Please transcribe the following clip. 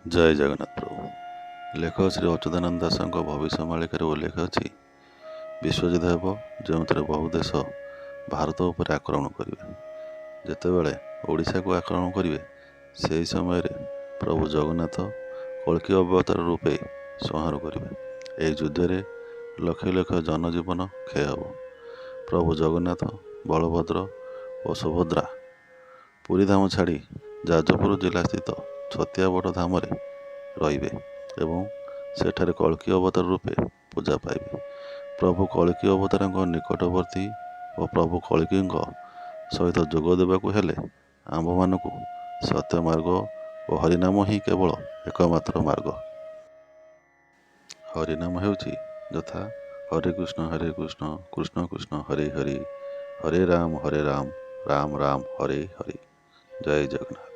ଜୟ ଜଗନ୍ନାଥ ପ୍ରଭୁ। ଲେଖକ ଶ୍ରୀ ଅଚ୍ୟୁତାନନ୍ଦ ଦାସଙ୍କ ଭବିଷ୍ୟ ମାଳିକାରେ ଉଲ୍ଲେଖ ଅଛି, ବିଶ୍ୱଯୁଦ୍ଧ ହେବ ଯେଉଁଥିରେ ବହୁ ଦେଶ ଭାରତ ଉପରେ ଆକ୍ରମଣ କରିବେ। ଯେତେବେଳେ ଓଡ଼ିଶାକୁ ଆକ୍ରମଣ କରିବେ, ସେହି ସମୟରେ ପ୍ରଭୁ ଜଗନ୍ନାଥ କଳ୍କି ଅବତାର ରୂପେ ସଂହାର କରିବେ। ଏହି ଯୁଦ୍ଧରେ ଲକ୍ଷ ଲକ୍ଷ ଜନଜୀବନ କ୍ଷୟ ହେବ। ପ୍ରଭୁ ଜଗନ୍ନାଥ, ବଳଭଦ୍ର ଓ ସୁଭଦ୍ରା ପୁରୀ ଧାମ ଛାଡ଼ି ଯାଜପୁର ଜିଲ୍ଲା ସ୍ଥିତ ଛତିଆବଟ ଧାମରେ ରହିବେ ଏବଂ ସେଠାରେ କଳ୍କି ଅବତାର ରୂପେ ପୂଜା ପାଇବେ। ପ୍ରଭୁ କଳ୍କି ଅବତାରଙ୍କ ନିକଟବର୍ତ୍ତୀ ଓ ପ୍ରଭୁ କଳ୍କିଙ୍କ ସହିତ ଯୋଗ ଦେବାକୁ ହେଲେ ଆମ୍ଭମାନଙ୍କୁ ସତ୍ୟ ମାର୍ଗ ଓ ହରିନାମ ହିଁ କେବଳ ଏକମାତ୍ର ମାର୍ଗ। ହରିନାମ ହେଉଛି ଯଥା ହରେ କୃଷ୍ଣ କୃଷ୍ଣ କୃଷ୍ଣ ହରେ ହରେ, ହରେ ରାମ ରାମ ରାମ ହରେ ହରେ। ଜୟ ଜଗନ୍ନାଥ।